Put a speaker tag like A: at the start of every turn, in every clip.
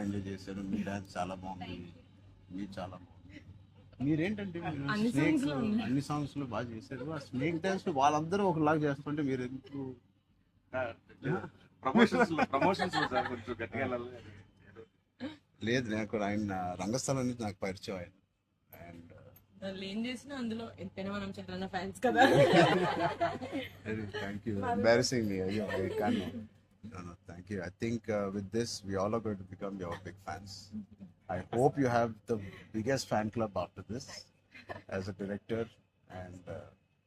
A: Enjoy చేశాను. మీ dance చాలా బాగుంది, మీరు చాలా బాగుంది. మీరేంటంటే అన్ని సాంగ్స్ లో బాగా చేశారు. ఆ స్నేక్ డాన్స్ వాళ్ళందరూ ఒకలాగా చేస్తుంటే మీరు ఎందుకు లేదు? నాకు ఆయన రంగస్థలం నుంచి నాకు పరిచయం ఆయన. అండ్
B: ఏం చేసినా అందులో ఎంతైనా మనం చాలా ఫ్యాన్స్ కదా.
A: Thank you. Embarrassing me. అయ్యో, I can. No, thank you. I think with this, we all are going to become your big fans. I hope you have the biggest fan club after this as a director, and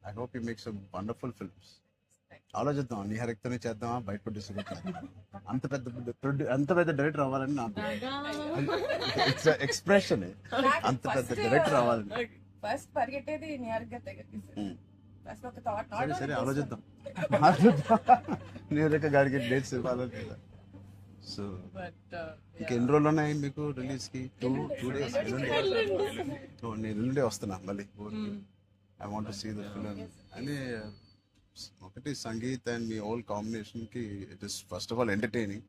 A: I hope you make some wonderful films. ఆలోచిద్దాం, నిహారికతోనే చేద్దామా, బయట producer అంత పెద్ద director అవ్వాలని నాకు expression. అంత పెద్ద director అవ్వాలని
C: ఫస్ట్ పరిగెట్టేది నిహారిక దగ్గరికి. ఫస్ట్ ఒక థాట్.
A: సరే ఆలోచిద్దాం. నిహారిక గారికి డేట్స్ ఇవ్వాలి. సో ఇంకెన్ని రోజులు ఉన్నాయి మీకు రిలీజ్ కి? 2 days. నేను ఎల్లుండే వస్తున్నా మళ్ళీ. I want to see the film. అని ఒకటి సంగీత్ అండ్ మీ ఓల్ కాంబినేషన్ కి it is first of all entertaining.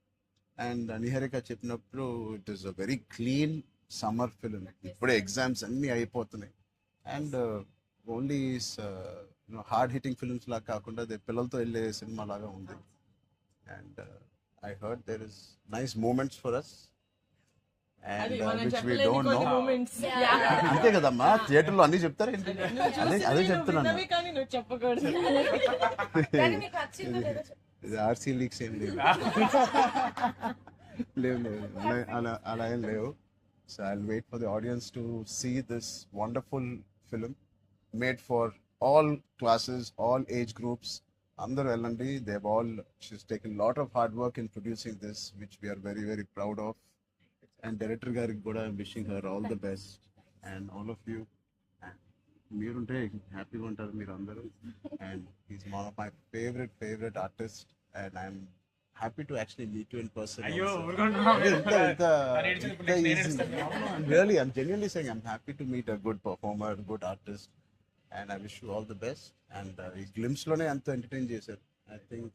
A: And Niharika చెప్పినప్పుడు it is a very clean summer film. ఇప్పుడే ఎగ్జామ్స్ అన్నీ అయిపోతున్నాయి. And only hard hitting films లాగా కాకుండా అదే పిల్లలతో వెళ్ళే సినిమా లాగా ఉంది. And I heard there is nice moments for us and which we don't know. అంతే కదమ్మా, థియేటర్లో అన్ని చెప్తారు ఏంటి? అదే చెప్తున్నాను. ఇది ఆర్సీ లీక్స్ ఏం లేవు. లేవు అలా ఏం లేవు. So I will wait for the audience to see this wonderful film made for all classes, all age groups. Andar వెళ్ళండి. She's taken a lot of hard work in producing this, which we are very, very proud of. And director gariki kuda I'm wishing her all the best. And all of you, మీరుంటే హ్యాపీగా ఉంటారు మీరు అందరూ. And he's one of my favorite artists, and I'm happy to actually meet you in person. Really, I'm genuinely saying I'm happy to meet a good performer, good artist. And I wish you all the best. And ఈ glimpse లోనే అంత entertain చేశారు. I think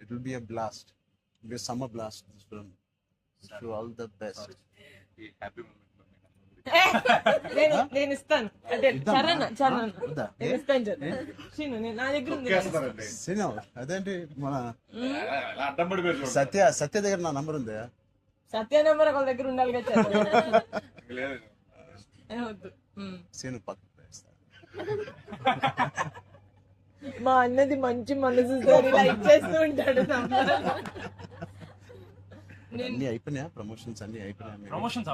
A: it will be a blast. It will be a summer blast, this film. Wish you all the best.
D: Happy moment.
B: నేను ఇస్తాను. నా దగ్గర ఉంది.
A: Cinema అదేంటి మన సత్య దగ్గర నా నంబర్ ఉందా?
B: సత్య నెంబర్ ఒకళ్ళ దగ్గర ఉండాలి కదా. వద్దు.
A: సీను పక్క
B: మా అన్నది మంచి మనసు లైక్ చేస్తూ ఉంటాడు.
A: అన్ని అయిపోయినాయా? ప్రమోషన్స్ అన్ని అయిపోయినాయి?
D: ప్రమోషన్స్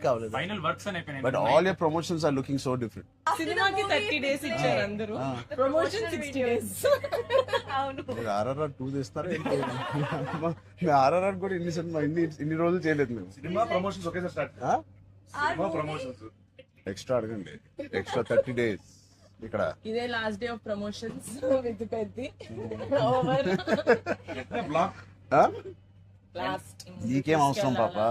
A: కావాలి.
D: ఫైనల్ వర్క్స్ అని అయిపోయినాయి.
A: But all your promotions are looking so different.
B: సినిమాకి 30 days ఇచ్చారు అందరూ, ప్రమోషన్ 60 days.
A: మీరు RRR 2 చేస్తారు. RRR కూడా ఇన్ని రోజులు చేయలేదు మేము.
D: సినిమా ప్రమోషన్స్ ఒకేసారి స్టార్ట్. సినిమా ప్రమోషన్స్
A: ఎక్స్ట్రా అడగండి. ఎక్స్ట్రా 30 days ఇక్కడ.
B: ఇదే last day of promotions with Peddi over.
D: Block
B: last.
A: నీకేం అవసరం పాపా?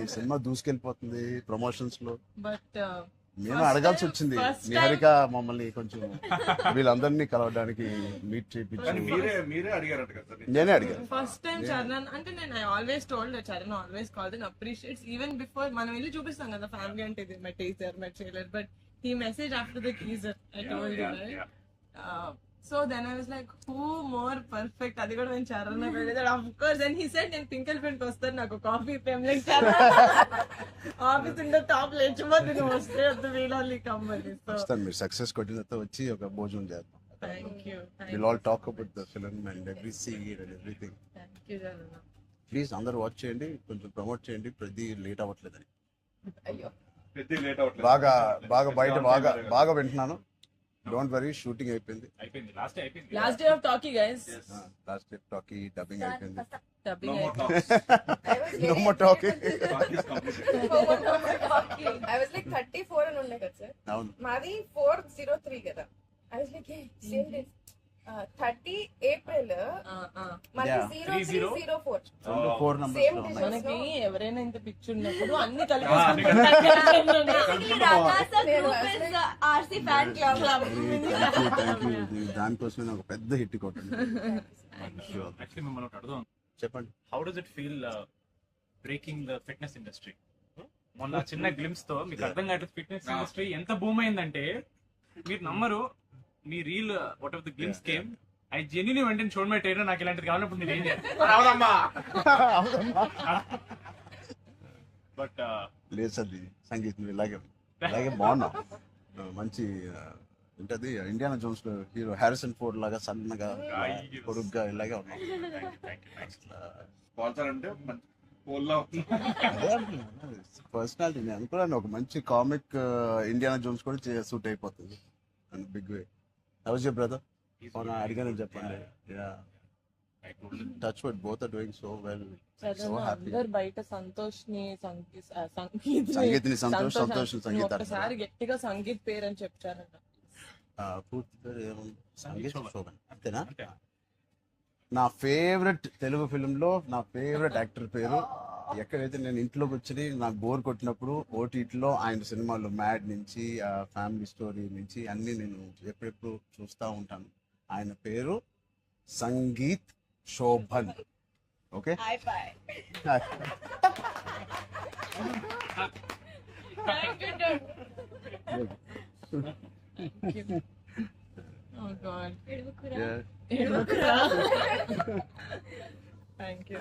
A: ఈ సినిమా దూసుకెళ్ళిపోతుంది ప్రమోషన్స్ లో.
B: బట్
A: మేము అడగాల్సి వచ్చింది. నిహారిక మమ్మల్ని కొంచెం వీళ్ళందరినీ కలవడానికి మీట్ చేయించి
D: మీరే అడిగారంట కదా.
A: నేనే అడిగాను
B: ఫస్ట్ టైం చరణ్ అంటే. నేను always told Charan always called and appreciates even before మనం వెళ్ళి చూపిస్తాం కదా ఫ్యామిలీ అంటే ఇది my teaser my trailer. But he messaged after the teaser. I told you, right? So then I was like, who more perfect? అది కూడా నేను చరణ్ వెళ్ళేది. Of course. And he said నేను పింకల్ ఫ్రెండ్ వస్తాను, నాకు కాఫీ పేమ్లైక్ చరణ్ ఆఫీస్ ఉండే టాప్ లేచిపోతే నువ్వు వస్తే వద్దు వీళ్ళని కమ్మని.
A: వస్తాను. మీరు సక్సెస్ కొట్టిన తర్వాత వచ్చి ఒక భోజనం చేద్దాం.
B: Thank you.
A: We'll all talk about the film and every scene and everything.
B: Thank you, Jarana.
A: Please అందరూ వాచ్ చేయండి, కొంచెం ప్రమోట్ చేయండి. ప్రతి లేట్ అవ్వట్లేదని.
C: అయ్యో
D: పెద్ద లేట్ అవ్వట్లేదు.
A: బాగా బయట బాగా వింటున్నాను. డోంట్ వరీ, షూటింగ్ అయిపోయింది.
B: Last day of talkie, guys.
A: Last day talkie dubbing అయిపోయింది.
B: Dubbing.
A: No more talking.
C: I was like 34 అని ఉండే కదా సార్.
A: అవును.
C: మాది 403 కదా. I was like same days. 30 April మనకి 0304
A: 4 numbers
C: సేమ్
A: లో
C: డేస్.
A: ఉన్నాయి.
B: మనకి ఎవరైనా ఇంత పిచ్చి ఉన్నప్పుడు అన్ని కలిపి
A: Thank you. దానికోసమే నాకు పెద్ద హిట్ కొట్టండి.
D: యాక్చువల్లీ మిమ్మల్ని ఒకటి అడుగుదాం.
A: చెప్పండి.
D: How does it feel
E: breaking the fitness industry. మొన్న చిన్న గ్లిమ్స్ తో మీకు అర్థం కావట్లేదు ఫిట్నెస్ ఇండస్ట్రీ ఎంత బూమ్ అయిందంటే మీరు నమ్మరు. మీ reel what of the glimpse came I genuinely వెంటనే చూడ మై ట్రైనర్ నాకు ఇలాంటిది కావాలన్నప్పుడు మీరు ఏం చేయాలి? బట్
A: లేదు సార్ సంగీత్ నువ్వు ఇలాగే బాగున్నావు. మంచి ఏంటది ఇండియానా జోన్స్ లో హీరో హ్యారిసన్ ఫోర్డ్ లాగా సన్నగా పొరుగ్గా ఇలాగే ఉన్నావు.
D: స్పాన్సర్ అంటే పోల్లో
A: పర్సనాలిటీ నేను అనుకున్నాను ఒక మంచి కామిక్ ఇండియానా జోన్స్ కూడా సూట్ అయిపోతుంది and big way. How's your brother? అడిగానని చెప్పండి. Touch wood both are doing so well. So happy.
B: అందరు బయట సంతోష్ ని
A: సంగీత్ని సంతోష్ సంగీత
B: ఒకసారి గట్టిగా సంగీత్ పేరు అని చెప్తారంట.
A: పూర్తి పేరు ఏముంది? సంగీత్ శోభన్ అంతేనా? నా ఫేవరెట్ తెలుగు ఫిల్మ్లో నా ఫేవరెట్ యాక్టర్ పేరు. ఎక్కడైతే నేను ఇంట్లోకి వచ్చి నాకు బోర్ కొట్టినప్పుడు ఓటీటీలో ఆయన సినిమాలు మ్యాడ్ నుంచి ఫ్యామిలీ స్టోరీ నుంచి అన్ని నేను ఎప్పుడెప్పుడు చూస్తూ ఉంటాను. ఆయన పేరు Sangeeth Shobhan. Okay
B: Oh God.
A: Yeah.
B: Thank you.